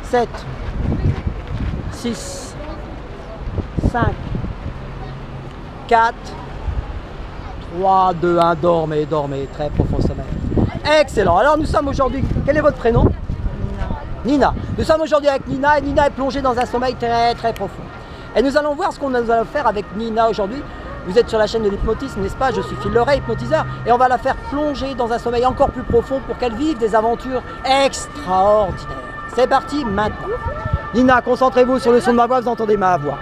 7, 6, 5, 4, 3, 2, 1, dormez, dormez, très profond sommeil. Excellent. Alors nous sommes aujourd'hui, quel est votre prénom? Nina. Nous sommes aujourd'hui avec Nina et Nina est plongée dans un sommeil très très profond. Et nous allons voir ce qu'on va faire avec Nina aujourd'hui. Vous êtes sur la chaîne de l'hypnotisme, n'est-ce pas? Je suis Phil Leray, hypnotiseur, et on va la faire plonger dans un sommeil encore plus profond pour qu'elle vive des aventures extraordinaires. C'est parti maintenant. Nina, concentrez-vous sur le son de ma voix, vous entendez ma voix.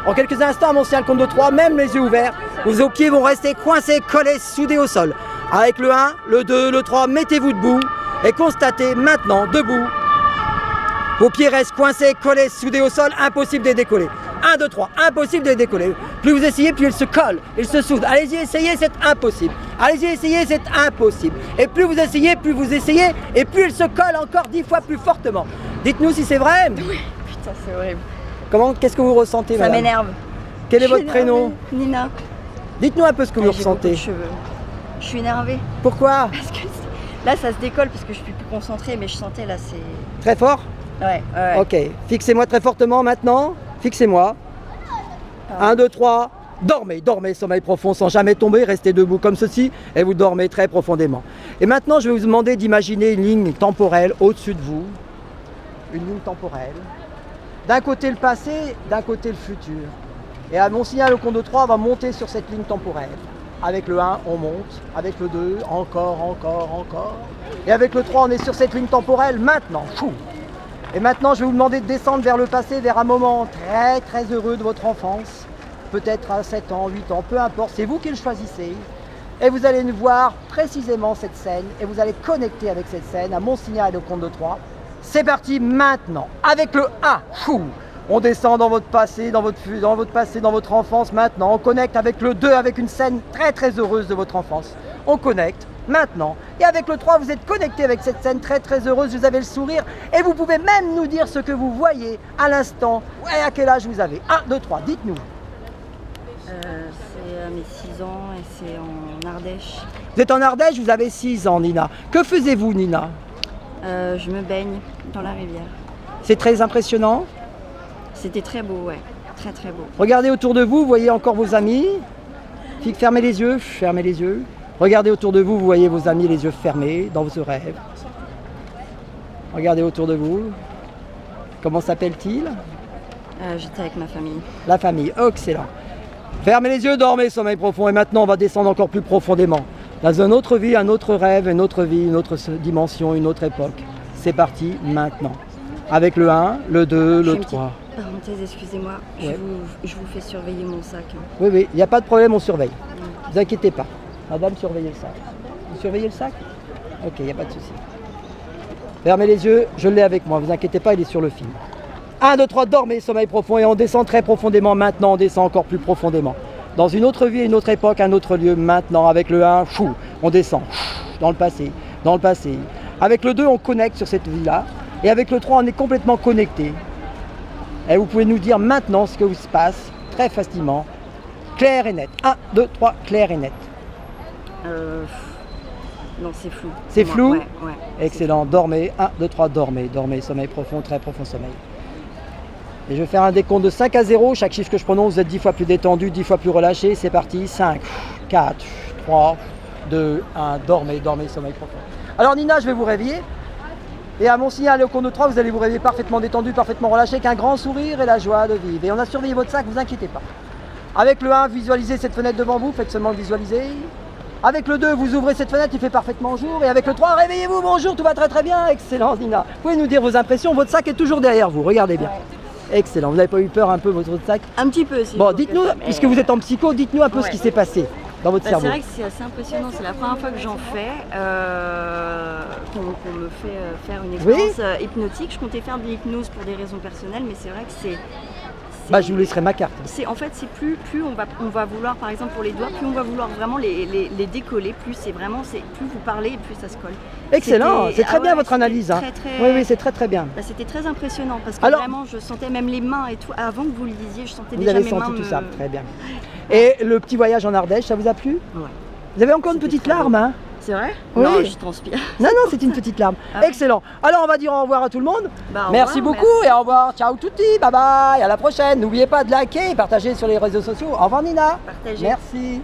En quelques instants, à mon signal compte de 3, même les yeux ouverts, vos pieds vont rester coincés, collés, soudés au sol. Avec le 1, le 2, le 3, mettez-vous debout et constatez maintenant, debout, vos pieds restent coincés, collés, soudés au sol, impossible de les décoller. 1, 2, 3, impossible de les décoller. Plus vous essayez, plus ils se collent, ils se soudent. Allez-y, essayez, c'est impossible. Allez-y, essayez, c'est impossible. Et plus vous essayez, et plus ils se collent encore 10 fois plus fortement. Dites-nous si c'est vrai. Oui, putain, c'est horrible. Qu'est-ce que vous ressentez, madame? Ça m'énerve. Quel est votre prénom? Nina. Dites-nous un peu ce que vous J'ai beaucoup de ressentez. cheveux. Je suis énervée. Pourquoi? Parce que là, ça se décolle parce que je suis plus concentrée, mais je sentais là, c'est... Très fort? Ouais. Ok, fixez-moi très fortement maintenant. Fixez-moi. 1, 2, 3. Dormez, dormez, sommeil profond sans jamais tomber. Restez debout comme ceci et vous dormez très profondément. Et maintenant, je vais vous demander d'imaginer une ligne temporelle au-dessus de vous. Une ligne temporelle. D'un côté le passé, d'un côté le futur. Et à mon signal au compte de 3, on va monter sur cette ligne temporelle. Avec le 1, on monte. Avec le 2, encore, encore, encore. Et avec le 3, on est sur cette ligne temporelle maintenant. Fou. Et maintenant, je vais vous demander de descendre vers le passé, vers un moment très très heureux de votre enfance. Peut-être à 7 ans, 8 ans, peu importe, c'est vous qui le choisissez. Et vous allez voir précisément cette scène et vous allez connecter avec cette scène à mon signal au compte de 3. C'est parti maintenant. Avec le 1, fou. On descend dans votre passé, dans votre enfance maintenant. On connecte avec le 2, avec une scène très très heureuse de votre enfance. On connecte maintenant. Et avec le 3, vous êtes connecté avec cette scène très très heureuse, vous avez le sourire. Et vous pouvez même nous dire ce que vous voyez à l'instant. Et à quel âge vous avez? 1, 2, 3, dites-nous. C'est à mes 6 ans et c'est en Ardèche. Vous êtes en Ardèche, vous avez 6 ans, Nina. Que faisiez-vous, Nina? Je me baigne dans la rivière. C'est très impressionnant. C'était très beau, ouais. Très très beau. Regardez autour de vous, vous voyez encore vos amis. Fermez les yeux, fermez les yeux. Regardez autour de vous, vous voyez vos amis les yeux fermés dans vos rêves. Regardez autour de vous. Comment s'appelle-t-il? J'étais avec ma famille. La famille, excellent. Fermez les yeux, dormez, sommeil profond. Et maintenant, on va descendre encore plus profondément. Dans une autre vie, un autre rêve, une autre vie, une autre dimension, une autre époque. C'est parti maintenant. Avec le 1, le 2, le 3. Parenthèse, excusez-moi, Ouais. je vous fais surveiller mon sac. Oui, oui, il n'y a pas de problème, on surveille. Ne vous inquiétez pas. Madame, surveillez le sac. Vous surveillez le sac? Ok, il n'y a pas de souci. Fermez les yeux, je l'ai avec moi, ne vous inquiétez pas, il est sur le film. 1, 2, 3, dormez, sommeil profond, et on descend très profondément maintenant, on descend encore plus profondément. Dans une autre vie, une autre époque, un autre lieu, maintenant, avec le 1, fou, on descend, dans le passé, dans le passé. Avec le 2, on connecte sur cette vie-là, et avec le 3, on est complètement connecté. Et vous pouvez nous dire maintenant ce que se passe, très facilement, clair et net. 1, 2, 3, clair et net. Non, c'est flou. C'est flou? Ouais. Excellent, dormez, 1, 2, 3, dormez, dormez, sommeil profond, très profond sommeil. Et je vais faire un décompte de 5 à 0, chaque chiffre que je prononce, vous êtes 10 fois plus détendu, 10 fois plus relâché, c'est parti, 5, 4, 3, 2, 1, dormez, dormez, sommeil profond. Alors Nina, je vais vous réveiller, et à mon signal au compte de 3, vous allez vous réveiller parfaitement détendu, parfaitement relâché, avec un grand sourire et la joie de vivre. Et on a surveillé votre sac, ne vous inquiétez pas. Avec le 1, visualisez cette fenêtre devant vous, faites seulement le visualiser. Avec le 2, vous ouvrez cette fenêtre, il fait parfaitement jour. Et avec le 3, réveillez-vous, bonjour, tout va très très bien. Excellent, Nina. Vous pouvez nous dire vos impressions, votre sac est toujours derrière vous, regardez bien. Ouais. Excellent, vous n'avez pas eu peur un peu votre sac? Un petit peu, si. Bon, dites-nous, puisque vous êtes en psycho, dites-nous un peu ce qui s'est passé dans votre cerveau. C'est vrai que c'est assez impressionnant, c'est la première fois que j'en fais, qu'on me fait faire une expérience hypnotique. Je comptais faire de l'hypnose pour des raisons personnelles, mais c'est vrai que c'est... Bah, je vous laisserai ma carte. En fait, c'est plus on va vouloir, par exemple pour les doigts, plus on va vouloir vraiment les décoller, plus vous parlez, plus ça se colle. Excellent, c'est très bien votre analyse. Très, oui, oui, c'est très très bien. Bah, c'était très impressionnant parce que vraiment, je sentais même les mains et tout. Avant que vous le disiez, je sentais déjà mes mains. Vous avez senti tout ça, très bien. Et le petit voyage en Ardèche, ça vous a plu? Ouais. Vous avez encore une petite larme, hein? C'est vrai? Oui. Non, je transpire. Non, non, c'est une petite larme. Ah. Excellent. Alors, on va dire au revoir à tout le monde. Bah, au Merci revoir, beaucoup et au revoir. Ciao tutti, bye bye. À la prochaine. N'oubliez pas de liker et partager sur les réseaux sociaux. Au revoir Nina. Partagez. Merci.